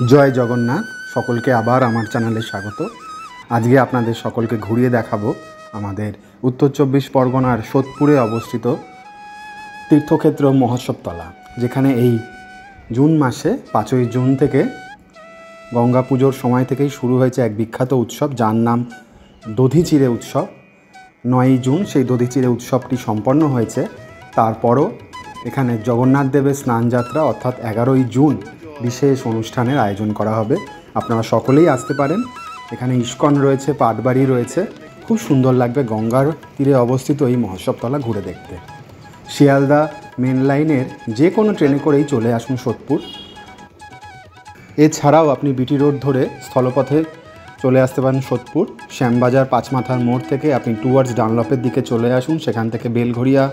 জয় জগন্নাথ। সকলকে আবার আমার চ্যানেলে স্বাগত। আজকে আপনাদের সকলকে ঘুরিয়ে দেখাবো আমাদের উত্তর 24 পরগনার সোদপুরে অবস্থিত তীর্থক্ষেত্র মহোৎসবতলা, যেখানে এই জুন মাসে 5ই জুন থেকে গঙ্গা পুজোর সময় থেকেই শুরু হয়েছে এক বিখ্যাত উৎসব, যার নাম দধিচিড়ে উৎসব। 9ই জুন সেই দধিচিড়ে উৎসবটি সম্পন্ন হয়েছে। তারপরও এখানে জগন্নাথ দেবের স্নানযাত্রা অর্থাৎ 11ই জুন বিশেষ অনুষ্ঠানের আয়োজন করা হবে। আপনারা সকলেই আসতে পারেন। এখানে ইস্কন রয়েছে, পাটবাড়ি রয়েছে। খুব সুন্দর লাগবে গঙ্গার তীরে অবস্থিত এই মহোৎসবতলা ঘুরে দেখতে। শিয়ালদা মেন লাইনের যে কোনো ট্রেনে করেই চলে আসুন সোদপুর। এছাড়াও আপনি বিটি রোড ধরে স্থলপথে চলে আসতে পারেন সোদপুর। শ্যামবাজার পাঁচমাথার মোড় থেকে আপনি টুয়ার্ডস ডানলপের দিকে চলে আসুন। সেখান থেকে বেলঘড়িয়া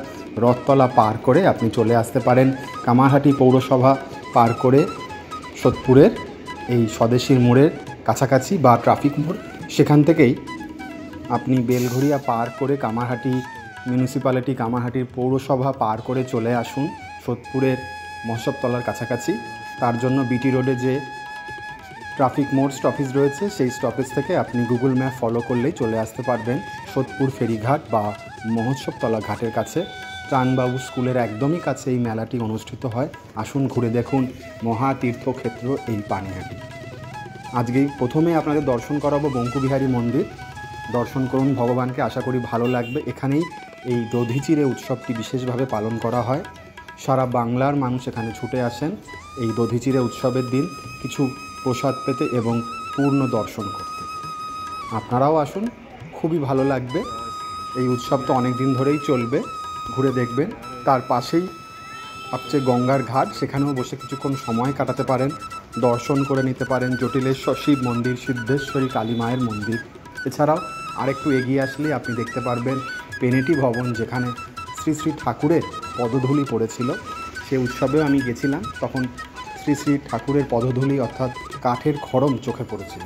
রথতলা পার করে আপনি চলে আসতে পারেন কামারহাটি পৌরসভা পার করে সোদপুরের এই স্বদেশীর মোড়ের কাছাকাছি বা ট্রাফিক মোড়। সেখান থেকেই আপনি বেলঘড়িয়া পার করে কামারহাটি মিউনিসিপ্যালিটি, কামারহাটির পৌরসভা পার করে চলে আসুন সোদপুরের মহোৎসবতলার কাছাকাছি। তার জন্য বিটি রোডে যে ট্রাফিক মোড় স্টপেজ রয়েছে, সেই স্টপেজ থেকে আপনি গুগল ম্যাপ ফলো করলেই চলে আসতে পারবেন সোদপুর ফেরিঘাট বা মহোৎসবতলা ঘাটের কাছে। ত্রাণবাবু স্কুলের একদমই কাছে এই মেলাটি অনুষ্ঠিত হয়। আসুন ঘুরে দেখুন মহাতীর্থক্ষেত্র এই পানিহাটি। আজকেই প্রথমে আপনাদের দর্শন করাবো বঙ্কুবিহারী মন্দির। দর্শন করুন ভগবানকে, আশা করি ভালো লাগবে। এখানেই এই দধিচিড়ে উৎসবটি বিশেষভাবে পালন করা হয়। সারা বাংলার মানুষ এখানে ছুটে আসেন এই দধিচিড়ে উৎসবের দিন কিছু প্রসাদ পেতে এবং পূর্ণ দর্শন করতে। আপনারাও আসুন, খুবই ভালো লাগবে। এই উৎসব তো অনেক দিন ধরেই চলবে, ঘুরে দেখবেন। তার পাশেই আপচে গঙ্গার ঘাট, সেখানেও বসে কিছুক্ষণ সময় কাটাতে পারেন, দর্শন করে নিতে পারেন জটিলেশ্বর শিব মন্দির, সিদ্ধেশ্বরী কালী মায়ের মন্দির। এছাড়াও আরেকটু এগিয়ে আসলে আপনি দেখতে পারবেন পেনেটি ভবন, যেখানে শ্রী শ্রী ঠাকুরের পদধূলি পড়েছিল। সে উৎসবেও আমি গেছিলাম, তখন শ্রী শ্রী ঠাকুরের পদধূলি অর্থাৎ কাঠের খড়ম চোখে পড়েছিল।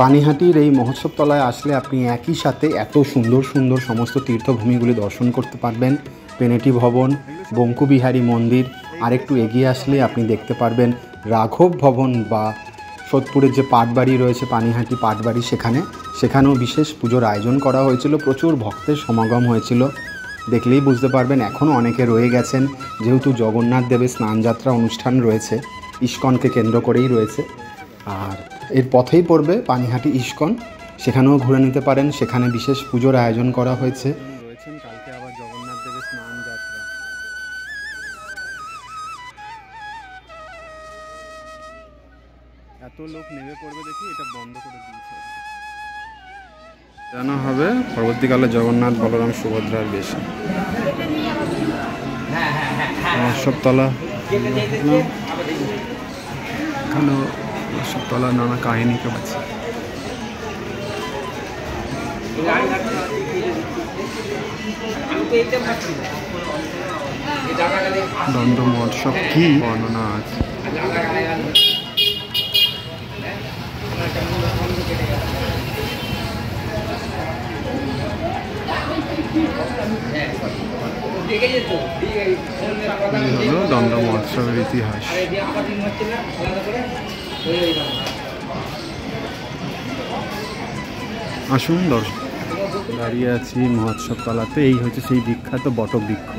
পানিহাটির এই মহোৎসবতলায় আসলে আপনি একই সাথে এত সুন্দর সুন্দর সমস্ত তীর্থভূমিগুলি দর্শন করতে পারবেন। পেনেটি ভবন, বঙ্কুবিহারী মন্দির, আরেকটু এগিয়ে আসলে আপনি দেখতে পারবেন রাঘব ভবন বা সোদপুরের যে পাটবাড়ি রয়েছে পানিহাটি পাটবাড়ি, সেখানেও বিশেষ পুজোর আয়োজন করা হয়েছিল। প্রচুর ভক্তের সমাগম হয়েছিল। দেখলেই বুঝতে পারবেন এখনও অনেকে রয়ে গেছেন, যেহেতু জগন্নাথ দেবের স্নানযাত্রা অনুষ্ঠান রয়েছে, ইস্কনকে কেন্দ্র করেই রয়েছে। আর এর পথেই পড়বে পানিহাটি ইস্কন, সেখানেও ঘুরে নিতে পারেন। সেখানে বিশেষ পুজোর আয়োজন করা হয়েছে। কালকে আবার জগন্নাথ দেবের স্নানযাত্রা। এত লোক নেমে পড়বে দেখি এটা বন্ধ করে দিয়েছে। জানা হবে পরবর্তীকালে জগন্নাথ বলরাম সুভদ্রার বেশে মহোৎসবতলা। এখানেও মহোৎসবতলার নানা কাহিনীকে আছে। দণ্ড মহোৎসব কি বর্ণনা আছে। হলো দণ্ড মহোৎসবের ইতিহাস। আসুন দর্শক, দাঁড়িয়ে আছি মহোৎসবতলাতে। এই হচ্ছে সেই বিখ্যাত বটবৃক্ষ।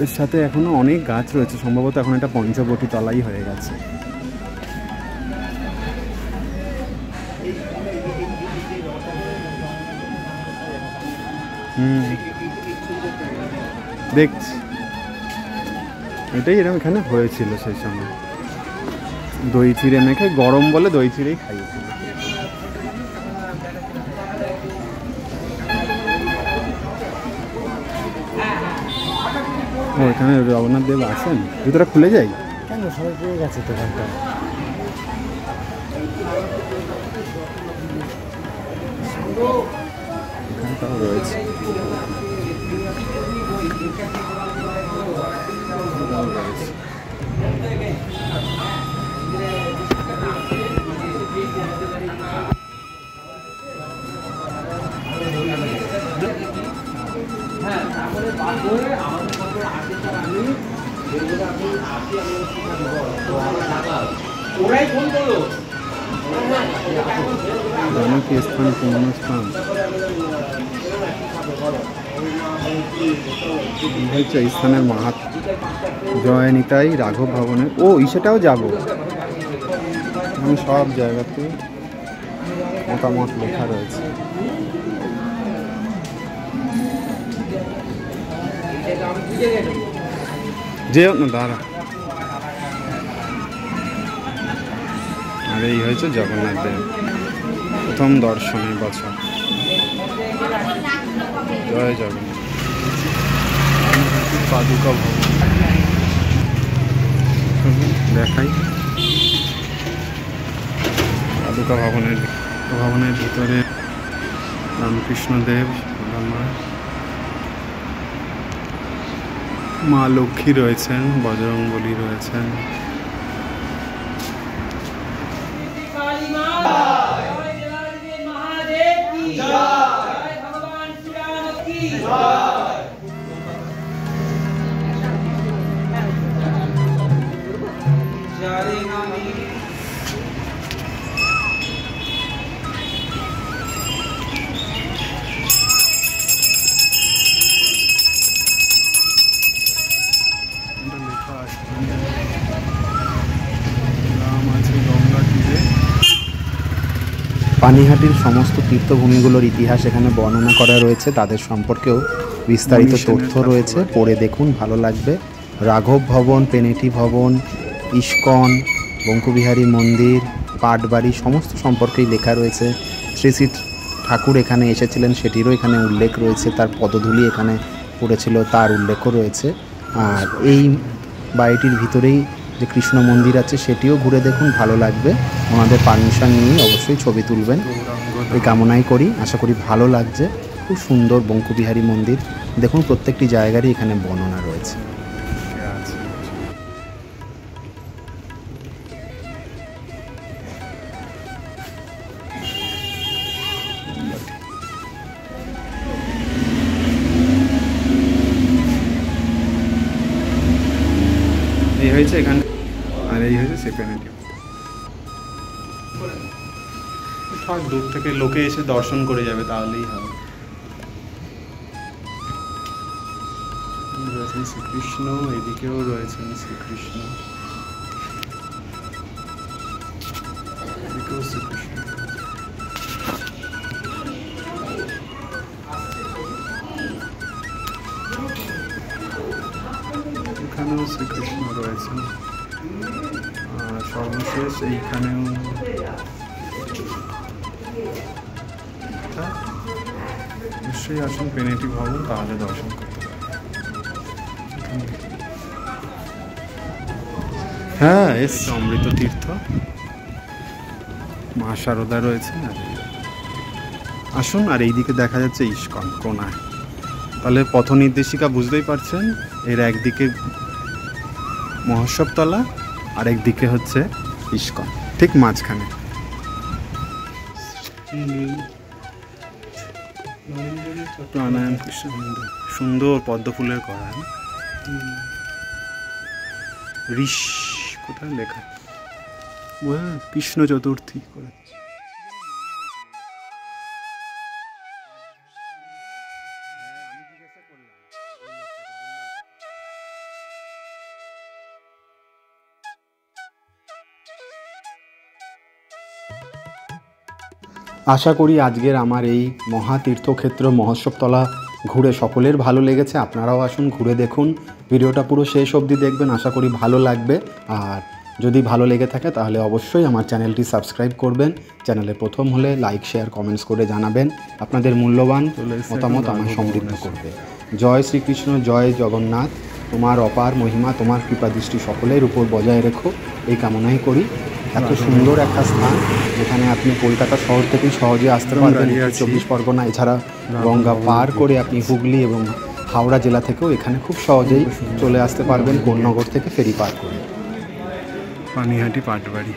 এর সাথে এখনো অনেক গাছ রয়েছে, সম্ভবত এখন এটা পঞ্চবটি তলাই হয়ে গেছে। দেখছি এটাই এরকম এখানে হয়েছিল সেই সময়। দই চিড়ে মেখে, গরম বলে দই চিড়েই খাইয়েছিল। ও এখানে জগন্নাথ দেব আছেন। ভিতরে খুলে যাই কেন, সবাই পেয়ে গেছে তো এখানটা। এখানটাও রয়েছে। জনকীয় স্থান, পুণ্যস্থান হচ্ছে এই স্থানের মাহাত। জয় নিতাই, রাঘব ভবনে, ও সেটাও যাব। আমি সব জায়গাতে মতামত লেখা রয়েছে। যেও না দাঁড়া। আর এই হয়েছে জগন্নাথ দেব প্রথম দর্শনের বছর। জয় জগন্নাথ। পাদুকা ভবন দেখাই। পাদুকা ভবনের ভিতরে রামকৃষ্ণদেব, মা লক্ষ্মী রয়েছেন, বজরংবলী রয়েছেন। পানিহাটির সমস্ত তীর্থভূমিগুলোর ইতিহাস এখানে বর্ণনা করা রয়েছে, তাদের সম্পর্কেও বিস্তারিত তথ্য রয়েছে, পড়ে দেখুন, ভালো লাগবে। রাঘব ভবন, পেনেটি ভবন, ইস্কন, বঙ্কুবিহারী মন্দির, পাটবাড়ি সমস্ত সম্পর্কেই লেখা রয়েছে। শ্রী শ্রী ঠাকুর এখানে এসেছিলেন সেটিরও এখানে উল্লেখ রয়েছে, তার পদধূলি এখানে পড়েছিল তার উল্লেখও রয়েছে। আর এই বাড়িটির ভিতরেই যে কৃষ্ণ মন্দির আছে সেটিও ঘুরে দেখুন, ভালো লাগবে। ওনাদের পারমিশন নিয়ে অবশ্যই ছবি তুলবেন, এই কামনাই করি। আশা করি ভালো লাগছে। খুব সুন্দর বঙ্কুবিহারী মন্দির, দেখুন প্রত্যেকটি জায়গারই এখানে বর্ণনা রয়েছে। এই হয়েছে এখানে, আর এই হয়েছে সেকেন্ড। দূর থেকে লোকে এসে দর্শন করে যাবে, তাহলেই হবে। রয়েছেন শ্রীকৃষ্ণ, এদিকেও রয়েছেন শ্রীকৃষ্ণ, এদিকেও শ্রীকৃষ্ণ। এখানেও শ্রীকৃষ্ণ রয়েছেন। আর সর্বশেষ এইখানেও নিশ্চয়ই আসুন পেনেটি ভবন, তাহলে দর্শন করতে পারেন। হ্যাঁ, এসছে অমৃত তীর্থ, মা শারদা রয়েছে। আসুন। আর এইদিকে দেখা যাচ্ছে ইস্কন কোনায়। তাহলে পথ নির্দেশিকা বুঝতেই পারছেন, এর একদিকে মহোৎসবতলা আর একদিকে হচ্ছে ইস্কন, ঠিক মাঝখানে। প্রাণায়াম কৃষ্ণ মন্দির, সুন্দর পদ্ম ফুলের করা। ঋষ কোথায় লেখা, কৃষ্ণ চতুর্থী করে। আশা করি আজকের আমার এই মহাতীর্থক্ষেত্র মহোৎসবতলা ঘুরে সকলের ভালো লেগেছে। আপনারাও আসুন, ঘুরে দেখুন। ভিডিওটা পুরো শেষ অবধি দেখবেন, আশা করি ভালো লাগবে। আর যদি ভালো লেগে থাকে তাহলে অবশ্যই আমার চ্যানেলটি সাবস্ক্রাইব করবেন। চ্যানেলে প্রথম হলে লাইক, শেয়ার, কমেন্টস করে জানাবেন। আপনাদের মূল্যবান মতামত আমার সমৃদ্ধ করবে। জয় শ্রীকৃষ্ণ, জয় জগন্নাথ। তোমার অপার মহিমা, তোমার কৃপা দৃষ্টি সকলের উপর বজায় রেখো, এই কামনাই করি। এত সুন্দর একটা স্থান যেখানে আপনি কলকাতা শহর থেকে সহজে আসতে পারবেন, 24 পরগনা, এছাড়া গঙ্গা পার করে আপনি হুগলি এবং হাওড়া জেলা থেকেও এখানে খুব সহজেই চলে আসতে পারবেন, কোন্নগর থেকে ফেরি পার করে। পানিহাটি পাটবাড়ি।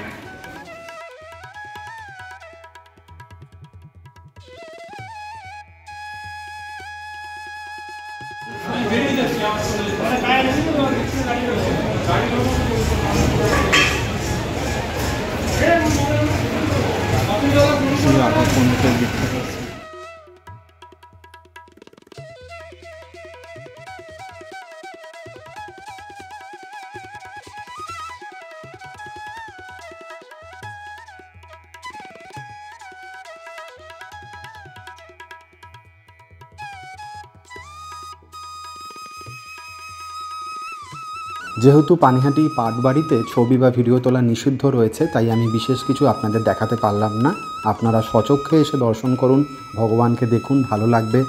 যেহেতু পানিহাটি পাটবাড়িতে ছবি বা ভিডিও তোলা নিষিদ্ধ রয়েছে, তাই আমি বিশেষ কিছু আপনাদের দেখাতে পারলাম না। আপনারা স্বচক্ষে এসে দর্শন করুন, ভগবানকে দেখুন, ভালো লাগবে।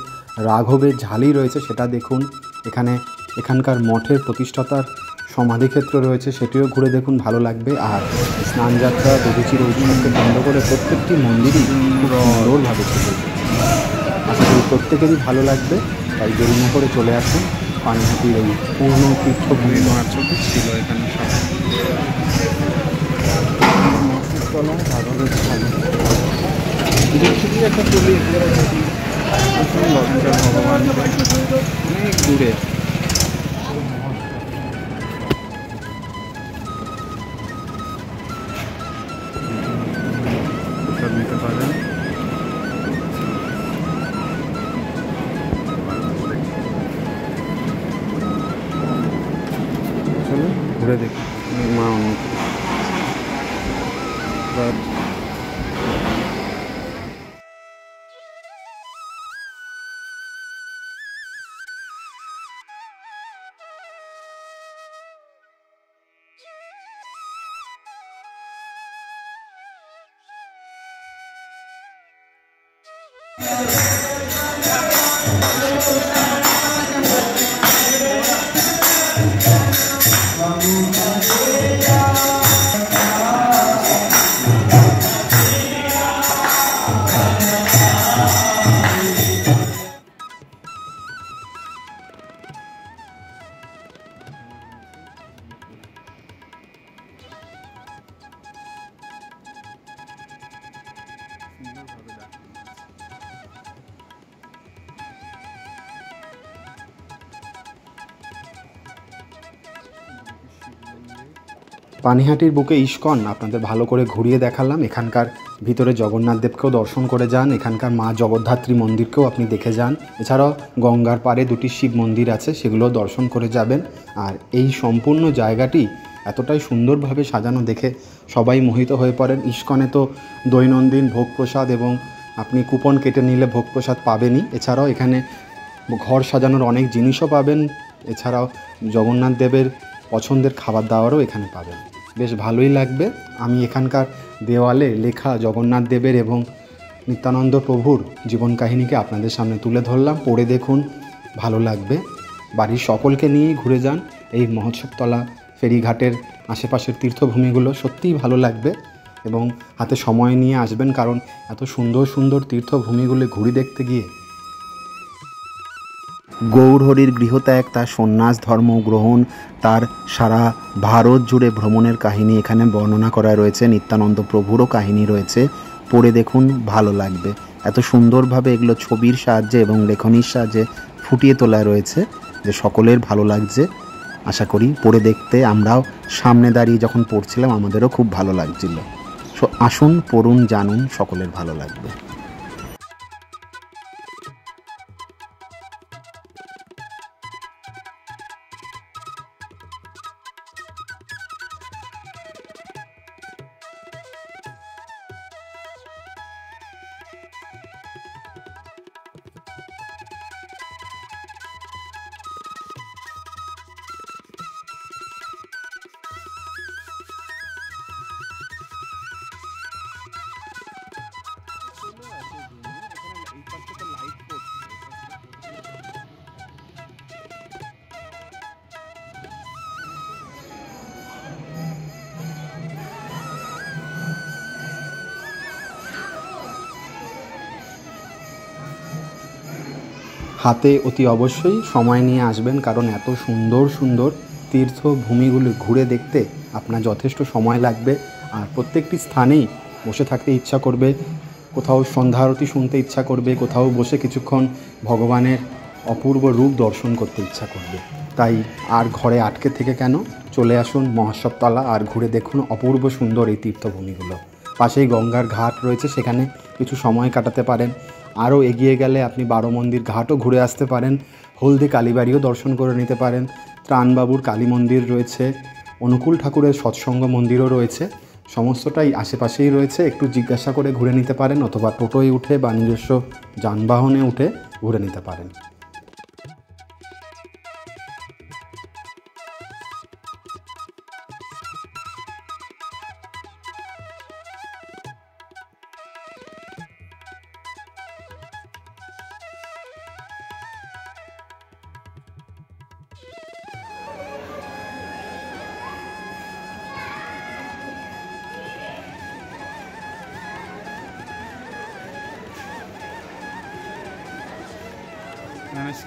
রাঘবের ঝালি রয়েছে, সেটা দেখুন। এখানকার মঠের প্রতিষ্ঠাতার সমাধিক্ষেত্র রয়েছে, সেটিও ঘুরে দেখুন, ভালো লাগবে। আর স্নানযাত্রা, দধিচির উৎসবকে কেন্দ্র করে প্রত্যেকটি মন্দিরই খুব সুন্দরভাবে চলবে। আশা করি প্রত্যেকেরই ভালো লাগবে, তাই দেরি না করে চলে আসুন। পানিহাটির এই পূর্ণ তীর্থভূমি মার্চটি ছিল এখানে সব একটা তুলি ভগবান অনেক দূরে নিতে পারেন। ঘুরে দেখি মা পানিহাটির বুকে ইস্কন আপনাদের ভালো করে ঘুরিয়ে দেখালাম। এখানকার ভিতরে জগন্নাথ দেবকেও দর্শন করে যান, এখানকার মা জগদ্ধাত্রী মন্দিরকেও আপনি দেখে যান। এছাড়াও গঙ্গার পাড়ে দুটি শিব মন্দির আছে, সেগুলো দর্শন করে যাবেন। আর এই সম্পূর্ণ জায়গাটি এতটাই সুন্দরভাবে সাজানো দেখে সবাই মোহিত হয়ে পড়েন। ইস্কনে তো দৈনন্দিন ভোগ প্রসাদ এবং আপনি কুপন কেটে নিলে ভোগ প্রসাদ পাবেনই, এছাড়াও এখানে ঘর সাজানোর অনেক জিনিসও পাবেন। এছাড়াও জগন্নাথ দেবের পছন্দের খাবার দাবারও এখানে পাবেন, বেশ ভালোই লাগবে। আমি এখানকার দেওয়ালে লেখা জগন্নাথ দেবের এবং নিত্যানন্দ প্রভুর জীবন কাহিনীকে আপনাদের সামনে তুলে ধরলাম, পড়ে দেখুন, ভালো লাগবে। বাড়ির সকলকে নিয়েই ঘুরে যান এই মহোৎসবতলা ফেরিঘাটের আশেপাশের তীর্থভূমিগুলো, সত্যিই ভালো লাগবে। এবং হাতে সময় নিয়ে আসবেন, কারণ এত সুন্দর সুন্দর তীর্থভূমিগুলো ঘুরে দেখতে গিয়ে গৌরহরির গৃহত্যাগ, তার সন্ন্যাস ধর্ম গ্রহণ, তার সারা ভারত জুড়ে ভ্রমণের কাহিনী এখানে বর্ণনা করা রয়েছে। নিত্যানন্দ প্রভুরও কাহিনী রয়েছে, পড়ে দেখুন, ভালো লাগবে। এত সুন্দরভাবে এগুলো ছবির সাহায্যে এবং লেখনীর সাহায্যে ফুটিয়ে তোলা রয়েছে যে সকলের ভালো লাগছে। আশা করি পড়ে দেখতে, আমরাও সামনে দাঁড়িয়ে যখন পড়ছিলাম আমাদেরও খুব ভালো লাগছিল। সো আসুন, পড়ুন, জানুন, সকলের ভালো লাগবে। হাতে অতি অবশ্যই সময় নিয়ে আসবেন, কারণ এত সুন্দর সুন্দর তীর্থভূমিগুলি ঘুরে দেখতে আপনার যথেষ্ট সময় লাগবে। আর প্রত্যেকটি স্থানেই বসে থাকতে ইচ্ছা করবে, কোথাও সন্ধ্যা আরতি শুনতে ইচ্ছা করবে, কোথাও বসে কিছুক্ষণ ভগবানের অপূর্ব রূপ দর্শন করতে ইচ্ছা করবে। তাই আর ঘরে আটকে থেকে কেন, চলে আসুন মহোৎসবতলা আর ঘুরে দেখুন অপূর্ব সুন্দর এই তীর্থভূমিগুলো। পাশেই গঙ্গার ঘাট রয়েছে, সেখানে কিছু সময় কাটাতে পারেন। আরও এগিয়ে গেলে আপনি বারো মন্দির ঘাটও ঘুরে আসতে পারেন, হলদি কালীবাড়িও দর্শন করে নিতে পারেন, ত্রাণবাবুর কালী মন্দির রয়েছে, অনুকূল ঠাকুরের সৎসঙ্গ মন্দিরও রয়েছে। সমস্তটাই আশেপাশেই রয়েছে, একটু জিজ্ঞাসা করে ঘুরে নিতে পারেন অথবা টোটোয় উঠে বা নিজস্ব যানবাহনে উঠে ঘুরে নিতে পারেন।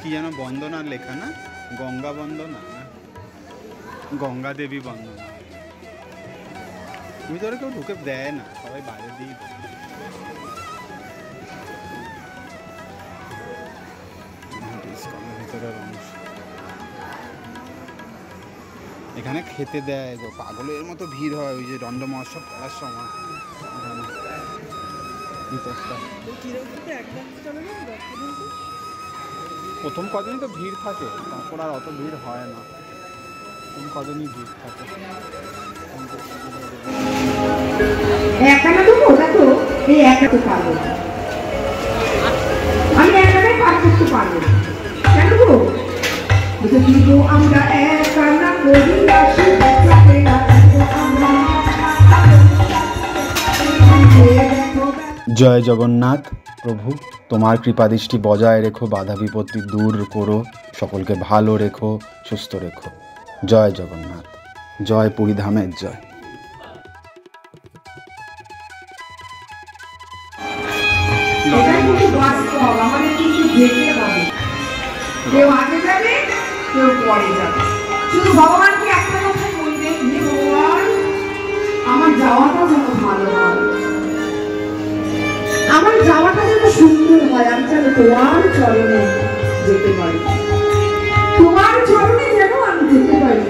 কি যেন বন্দনা লেখা না, গঙ্গা বন্দনা, গঙ্গা দেবী বন্দনা। ভিতরে কেউ ঢুকে দেয় না, সবাই বাইরে দিয়ে ভিতরের অংশ। এখানে খেতে দেয় গো, পাগলের মতো ভিড় হয় ওই যে দণ্ড মহোৎসব করার সময়। প্রথম কদিনই তো ভিড় থাকে, তারপর আর অত ভিড় হয় না। প্রথম কদিনই ভিড় থাকে। জয় জগন্নাথ। প্রভু তোমার কৃপাদৃষ্টি বজায় রেখো, বাধা বিপত্তি দূর করো, সকলকে ভালো রেখো, সুস্থ রেখো। জয় জগন্নাথ। জয় পুরী ধামের জয়। কেউ আগে যাবে, কেউ পরে যাবে। শুধু ভগবানকে একটা কথাই বলবে, ভগবান আমার যাওয়াটা যেন ভালো হয়, আমার যাওয়াটা যেন সুন্দর হয়, আমি যেন তোমার চরণে যেতে পারি, তোমার চরণে যেন আমি যেতে পারি।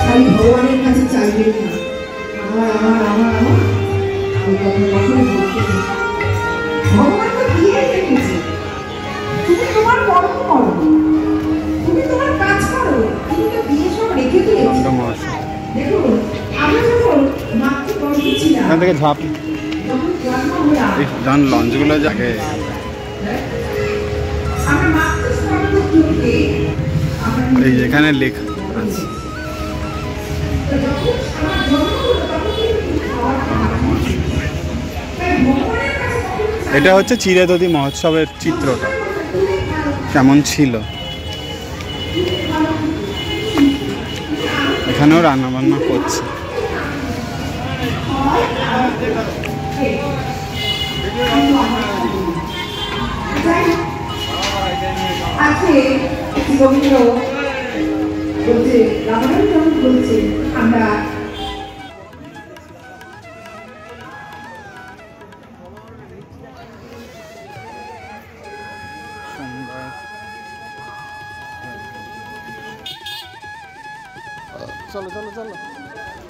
তাই ভগবানের কাছে চাইবেন না আমার আমার আমার আমার ওই কথা কখনো বলতে নেই। ভগবান তো দিয়ে রেখেছে, তুমি তোমার কর্ম করো, তুমি তোমার কাজ করো, তুমি তো দিয়ে সব রেখে দিয়েছো। দেখো আমরা যখন মাতৃগর্ভে ছিলাম, এখান থেকে ঝাঁপ যখন লঞ্চগুলো জাগে, আমরা মাতৃগর্ভে এই যেখানে লেখা আছে এটা হচ্ছে চিরেদধি মহোৎসবের চিত্রটা কেমন ছিল। এখানেও রান্না বান্না করছে। আজকে গোবিন্দ বলছে, রামায়ণ যখন বলছে আমরা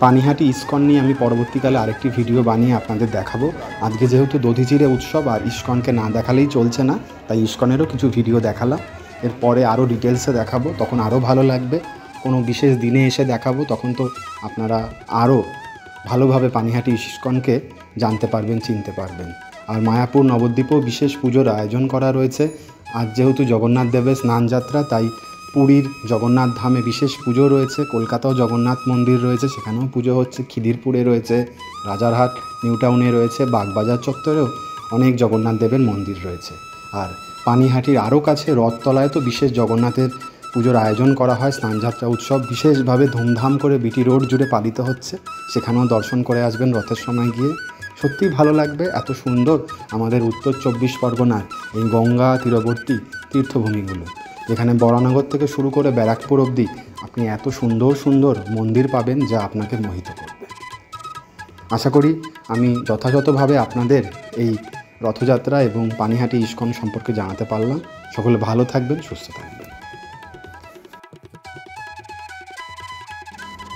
পানিহাটি ইস্কন নিয়ে আমি পরবর্তীকালে আরেকটি ভিডিও বানিয়ে আপনাদের দেখাবো। আজকে যেহেতু দধিচিড়ে উৎসব আর ইস্কনকে না দেখালেই চলছে না, তাই ইস্কনেরও কিছু ভিডিও দেখালাম। এরপরে আরও ডিটেলসে দেখাবো, তখন আরও ভালো লাগবে। কোনো বিশেষ দিনে এসে দেখাবো, তখন তো আপনারা আরও ভালোভাবে পানিহাটি ইস্কনকে জানতে পারবেন, চিনতে পারবেন। আর মায়াপুর নবদ্বীপেও বিশেষ পুজোর আয়োজন করা রয়েছে। আজ যেহেতু জগন্নাথ দেবের স্নানযাত্রা, তাই পুরীর জগন্নাথ ধামে বিশেষ পুজো রয়েছে। কলকাতাও জগন্নাথ মন্দির রয়েছে, সেখানেও পুজো হচ্ছে। খিদিরপুরে রয়েছে, রাজারহাট নিউ টাউনে রয়েছে, বাগবাজার চত্বরেও অনেক জগন্নাথ দেবের মন্দির রয়েছে। আর পানিহাটির আরও কাছে রথতলায় তো বিশেষ জগন্নাথের পুজোর আয়োজন করা হয়। স্নানযাত্রা উৎসব বিশেষভাবে ধুমধাম করে বিটি রোড জুড়ে পালিত হচ্ছে, সেখানেও দর্শন করে আসবেন রথের সময় গিয়ে। সত্যিই ভালো লাগবে। এত সুন্দর আমাদের উত্তর 24 পরগনার এই গঙ্গা তীরবর্তী তীর্থভূমিগুলো, যেখানে বরানগর থেকে শুরু করে ব্যারাকপুর অবধি আপনি এত সুন্দর সুন্দর মন্দির পাবেন যা আপনাকে মোহিত করবে। আশা করি আমি যথাযথভাবে আপনাদের এই রথযাত্রা এবং পানিহাটি ইস্কন সম্পর্কে জানাতে পারলাম। সকলে ভালো থাকবেন, সুস্থ থাকবেন।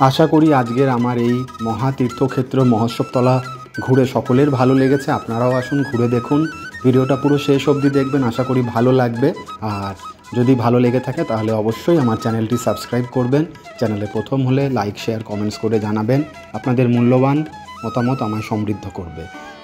আশা করি আজকের আমার এই মহাতীর্থক্ষেত্র মহোৎসবতলা ঘুরে সকলের ভালো লেগেছে। আপনারাও আসুন, ঘুরে দেখুন, ভিডিওটা পুরো শেষ অবধি দেখবেন, আশা করি ভালো লাগবে। আর যদি ভালো লেগে থাকে তাহলে অবশ্যই আমার চ্যানেলটি সাবস্ক্রাইব করবেন। চ্যানেলে প্রথম হলে লাইক, শেয়ার, কমেন্টস করে জানাবেন। আপনাদের মূল্যবান মতামত আমায় সমৃদ্ধ করবে।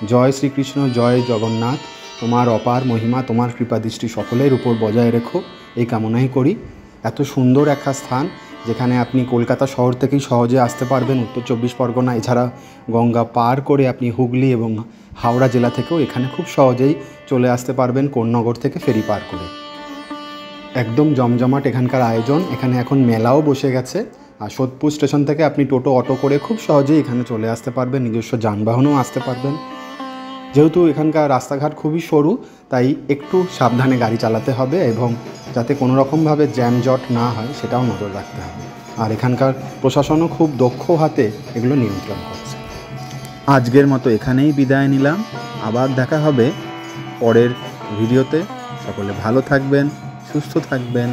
জয় শ্রীকৃষ্ণ, জয় জগন্নাথ। তোমার অপার মহিমা, তোমার কৃপাদৃষ্টি সকলের উপর বজায় রেখো, এই কামনাই করি। এত সুন্দর একটা স্থান যেখানে আপনি কলকাতা শহর থেকেই সহজে আসতে পারবেন, উত্তর 24 পরগনা, এছাড়া গঙ্গা পার করে আপনি হুগলি এবং হাওড়া জেলা থেকেও এখানে খুব সহজেই চলে আসতে পারবেন কোন্নগর থেকে ফেরি পার করে। একদম জমজমাট এখানকার আয়োজন। এখানে এখন মেলাও বসে গেছে। আর সোদপুর স্টেশন থেকে আপনি টোটো, অটো করে খুব সহজেই এখানে চলে আসতে পারবেন, নিজস্ব যানবাহনও আসতে পারবেন। যেহেতু এখানকার রাস্তাঘাট খুবই সরু, তাই একটু সাবধানে গাড়ি চালাতে হবে এবং যাতে কোনো রকমভাবে জ্যামজট না হয় সেটাও নজর রাখতে হবে। আর এখানকার প্রশাসনও খুব দক্ষ হাতে এগুলো নিয়ন্ত্রণ করছে। আজকের মতো এখানেই বিদায় নিলাম। আবার দেখা হবে পরের ভিডিওতে। সকলে ভালো থাকবেন, সুস্থ থাকবেন।